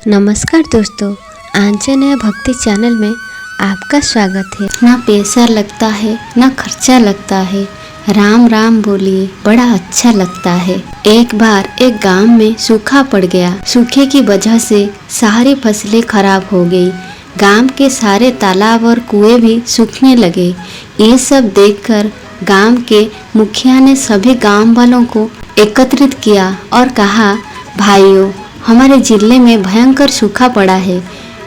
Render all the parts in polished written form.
नमस्कार दोस्तों, आंजनेय भक्ति चैनल में आपका स्वागत है। ना पैसा लगता है ना खर्चा लगता है, राम राम बोलिए बड़ा अच्छा लगता है। एक बार एक गांव में सूखा पड़ गया। सूखे की वजह से सारी फसलें खराब हो गई। गांव के सारे तालाब और कुएं भी सूखने लगे। ये सब देखकर गांव के मुखिया ने सभी गांव वालों को एकत्रित किया और कहा, भाइयों, हमारे जिले में भयंकर सूखा पड़ा है।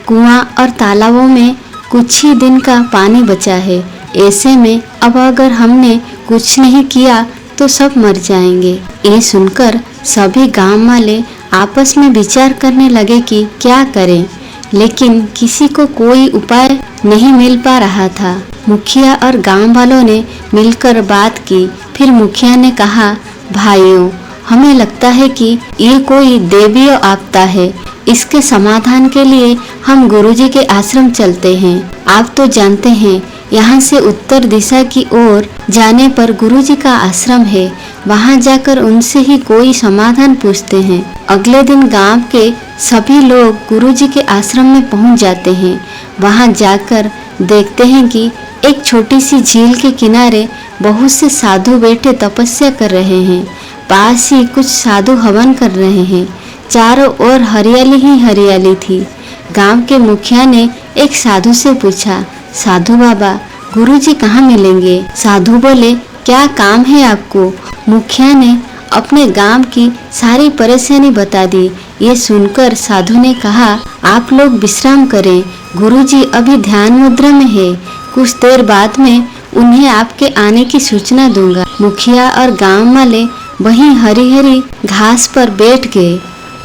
कुआं और तालाबों में कुछ ही दिन का पानी बचा है। ऐसे में अब अगर हमने कुछ नहीं किया तो सब मर जाएंगे। ये सुनकर सभी गांव वाले आपस में विचार करने लगे कि क्या करें, लेकिन किसी को कोई उपाय नहीं मिल पा रहा था। मुखिया और गांव वालों ने मिलकर बात की। फिर मुखिया ने कहा, भाइयों, हमें लगता है कि ये कोई दैवीय आपदा है। इसके समाधान के लिए हम गुरुजी के आश्रम चलते हैं। आप तो जानते हैं, यहाँ से उत्तर दिशा की ओर जाने पर गुरुजी का आश्रम है। वहाँ जाकर उनसे ही कोई समाधान पूछते हैं। अगले दिन गांव के सभी लोग गुरुजी के आश्रम में पहुँच जाते हैं। वहाँ जाकर देखते हैं कि एक छोटी सी झील के किनारे बहुत से साधु बैठे तपस्या कर रहे हैं। पास ही कुछ साधु हवन कर रहे हैं। चारों ओर हरियाली ही हरियाली थी। गांव के मुखिया ने एक साधु से पूछा, साधु बाबा, गुरुजी कहाँ मिलेंगे? साधु बोले, क्या काम है आपको? मुखिया ने अपने गांव की सारी परेशानी बता दी। ये सुनकर साधु ने कहा, आप लोग विश्राम करें, गुरुजी अभी ध्यान मुद्रा में है। कुछ देर बाद में उन्हें आपके आने की सूचना दूंगा। मुखिया और गांव वाले वहीं हरी हरी घास पर बैठ गए।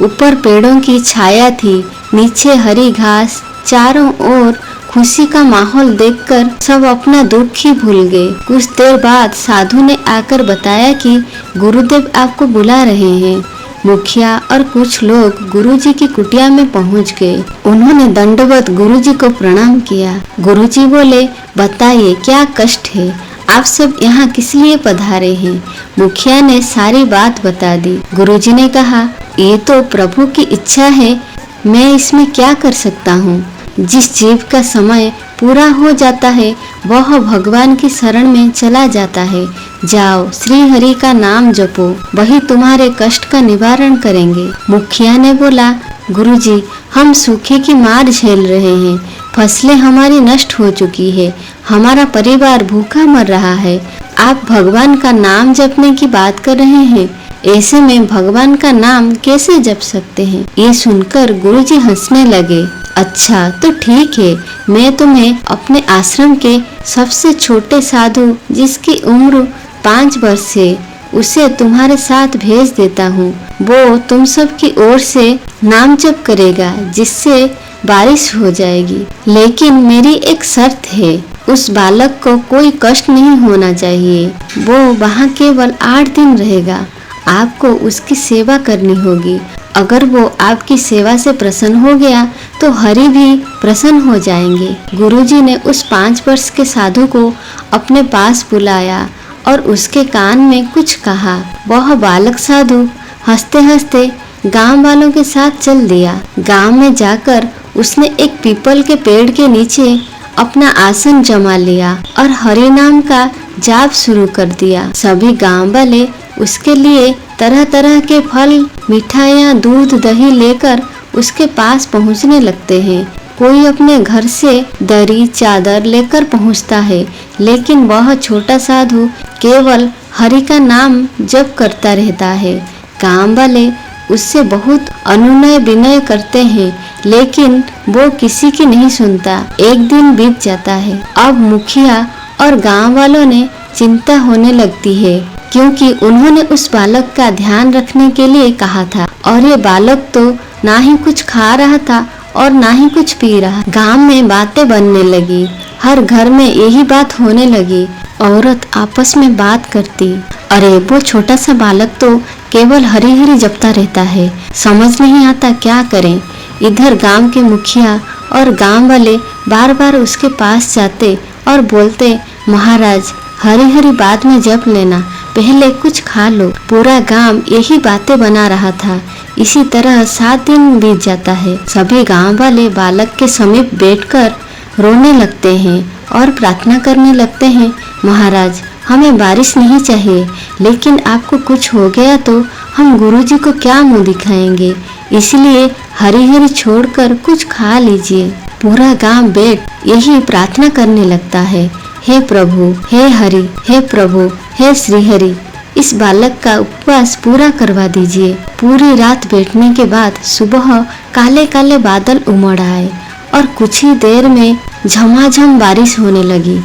ऊपर पेड़ों की छाया थी, नीचे हरी घास। चारों ओर खुशी का माहौल देखकर सब अपना दुख ही भूल गए। कुछ देर बाद साधु ने आकर बताया कि गुरुदेव आपको बुला रहे हैं। मुखिया और कुछ लोग गुरुजी की कुटिया में पहुंच गए। उन्होंने दंडवत गुरुजी को प्रणाम किया। गुरुजी बोले, बताइए क्या कष्ट है? आप सब यहाँ किस लिए पधारे हैं? मुखिया ने सारी बात बता दी। गुरुजी ने कहा, ये तो प्रभु की इच्छा है, मैं इसमें क्या कर सकता हूँ। जिस जीव का समय पूरा हो जाता है वह भगवान की शरण में चला जाता है। जाओ, श्री हरि का नाम जपो, वही तुम्हारे कष्ट का निवारण करेंगे। मुखिया ने बोला, गुरुजी, हम सूखे की मार झेल रहे हैं। फसलें हमारी नष्ट हो चुकी है। हमारा परिवार भूखा मर रहा है। आप भगवान का नाम जपने की बात कर रहे हैं। ऐसे में भगवान का नाम कैसे जप सकते हैं? ये सुनकर गुरुजी हंसने लगे। अच्छा तो ठीक है, मैं तुम्हें अपने आश्रम के सबसे छोटे साधु, जिसकी उम्र 5 वर्ष है, उसे तुम्हारे साथ भेज देता हूँ। वो तुम सब की ओर से नाम जप करेगा, जिससे बारिश हो जाएगी। लेकिन मेरी एक शर्त है, उस बालक को कोई कष्ट नहीं होना चाहिए। वो वहाँ केवल 8 दिन रहेगा। आपको उसकी सेवा करनी होगी। अगर वो आपकी सेवा से प्रसन्न हो गया तो हरि भी प्रसन्न हो जाएंगे। गुरुजी ने उस 5 वर्ष के साधु को अपने पास बुलाया और उसके कान में कुछ कहा। वह बालक साधु हंसते हंसते गांव वालों के साथ चल दिया। गांव में जाकर उसने एक पीपल के पेड़ के नीचे अपना आसन जमा लिया और हरि नाम का जाप शुरू कर दिया। सभी गांव वाले उसके लिए तरह तरह के फल, मिठाइयाँ, दूध, दही लेकर उसके पास पहुँचने लगते हैं। कोई अपने घर से दरी चादर लेकर पहुँचता है, लेकिन वह छोटा साधु केवल हरि का नाम जप करता रहता है। गांव वाले उससे बहुत अनुनय विनय करते हैं, लेकिन वो किसी की नहीं सुनता। एक दिन बीत जाता है। अब मुखिया और गांव वालों ने चिंता होने लगती है, क्योंकि उन्होंने उस बालक का ध्यान रखने के लिए कहा था और ये बालक तो ना ही कुछ खा रहा था और ना ही कुछ पी रहा। गांव में बातें बनने लगी। हर घर में यही बात होने लगी। औरत आपस में बात करती, अरे वो छोटा सा बालक तो केवल हरी हरी जपता रहता है, समझ नहीं आता क्या करें। इधर गांव के मुखिया और गांव वाले बार बार उसके पास जाते और बोलते, महाराज, हरी हरी बाद में जप लेना, पहले कुछ खा लो। पूरा गांव यही बातें बना रहा था। इसी तरह 7 दिन बीत जाता है। सभी गांव वाले बालक के समीप बैठकर रोने लगते हैं और प्रार्थना करने लगते हैं, महाराज हमें बारिश नहीं चाहिए, लेकिन आपको कुछ हो गया तो हम गुरुजी को क्या मुंह दिखाएंगे, इसलिए हरी हरी छोड़कर कुछ खा लीजिए। पूरा गांव बैठ यही प्रार्थना करने लगता है, हे प्रभु, हे हरि, हे प्रभु, हे श्री हरि, इस बालक का उपवास पूरा करवा दीजिए। पूरी रात बैठने के बाद सुबह काले काले बादल उमड़ आए और कुछ ही देर में झमाझम बारिश होने लगी।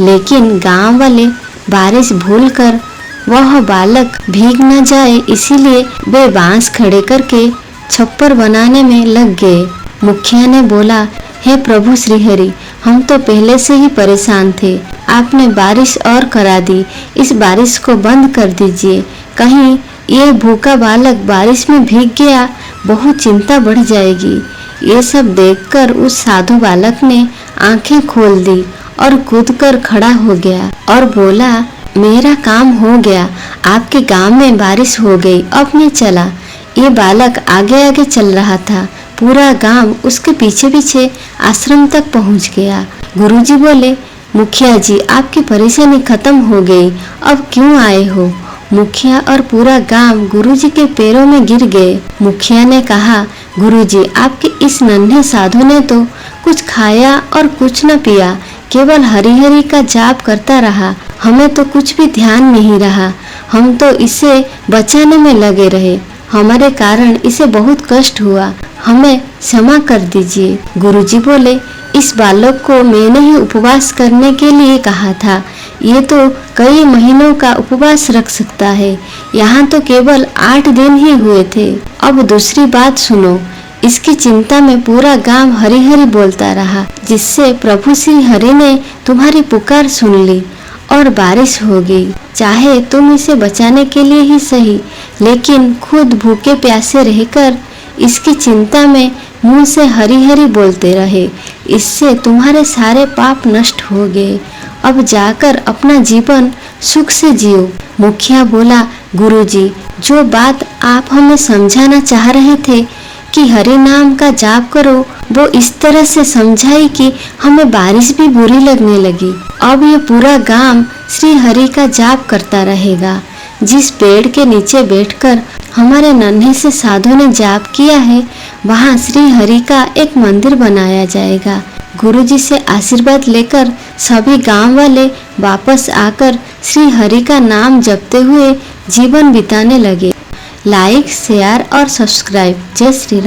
लेकिन गांव वाले बारिश भूलकर वह बालक भीग न जाए, इसीलिए वे बांस खड़े करके छप्पर बनाने में लग गए। मुखिया ने बोला, हे प्रभु श्री हरि, हम तो पहले से ही परेशान थे, आपने बारिश और करा दी, इस बारिश को बंद कर दीजिए, कहीं ये भूखा बालक बारिश में भीग गया, बहुत चिंता बढ़ जाएगी। ये सब देखकर उस साधु बालक ने आंखें खोल दी और कूदकर खड़ा हो गया और बोला, मेरा काम हो गया, आपके गांव में बारिश हो गई, अब मैं चला। ये बालक आगे आगे चल रहा था। पूरा गांव उसके पीछे पीछे आश्रम तक पहुंच गया। गुरुजी बोले, मुखिया जी आपकी परेशानी खत्म हो गई, अब क्यों आए हो? मुखिया और पूरा गांव गुरुजी के पैरों में गिर गए। मुखिया ने कहा, गुरुजी आपके इस नन्हे साधु ने तो कुछ खाया और कुछ न पिया, केवल हरि हरि का जाप करता रहा, हमें तो कुछ भी ध्यान नहीं रहा, हम तो इसे बचाने में लगे रहे, हमारे कारण इसे बहुत कष्ट हुआ, हमें क्षमा कर दीजिए। गुरुजी बोले, इस बालक को मैंने ही उपवास करने के लिए कहा था, ये तो कई महीनों का उपवास रख सकता है, यहाँ तो केवल 8 दिन ही हुए थे। अब दूसरी बात सुनो। इसकी चिंता में पूरा गांव हरि हरि बोलता रहा, जिससे प्रभु श्री हरि ने तुम्हारी पुकार सुन ली और बारिश हो गई। चाहे तुम इसे बचाने के लिए ही सही, लेकिन खुद भूखे प्यासे रहकर इसकी चिंता में मुंह से हरि हरि बोलते रहे, इससे तुम्हारे सारे पाप नष्ट हो गए। अब जाकर अपना जीवन सुख से जियो। मुखिया बोला, गुरुजी जो बात आप हमें समझाना चाह रहे थे कि हरि नाम का जाप करो, वो इस तरह से समझाई कि हमें बारिश भी बुरी लगने लगी। अब ये पूरा गांव श्री हरि का जाप करता रहेगा। जिस पेड़ के नीचे बैठकर हमारे नन्हे से साधु ने जाप किया है, वहाँ श्री हरि का एक मंदिर बनाया जाएगा। गुरुजी से आशीर्वाद लेकर सभी गांव वाले वापस आकर श्री हरि का नाम जपते हुए जीवन बिताने लगे। लाइक, शेयर और सब्सक्राइब। जय श्री राम।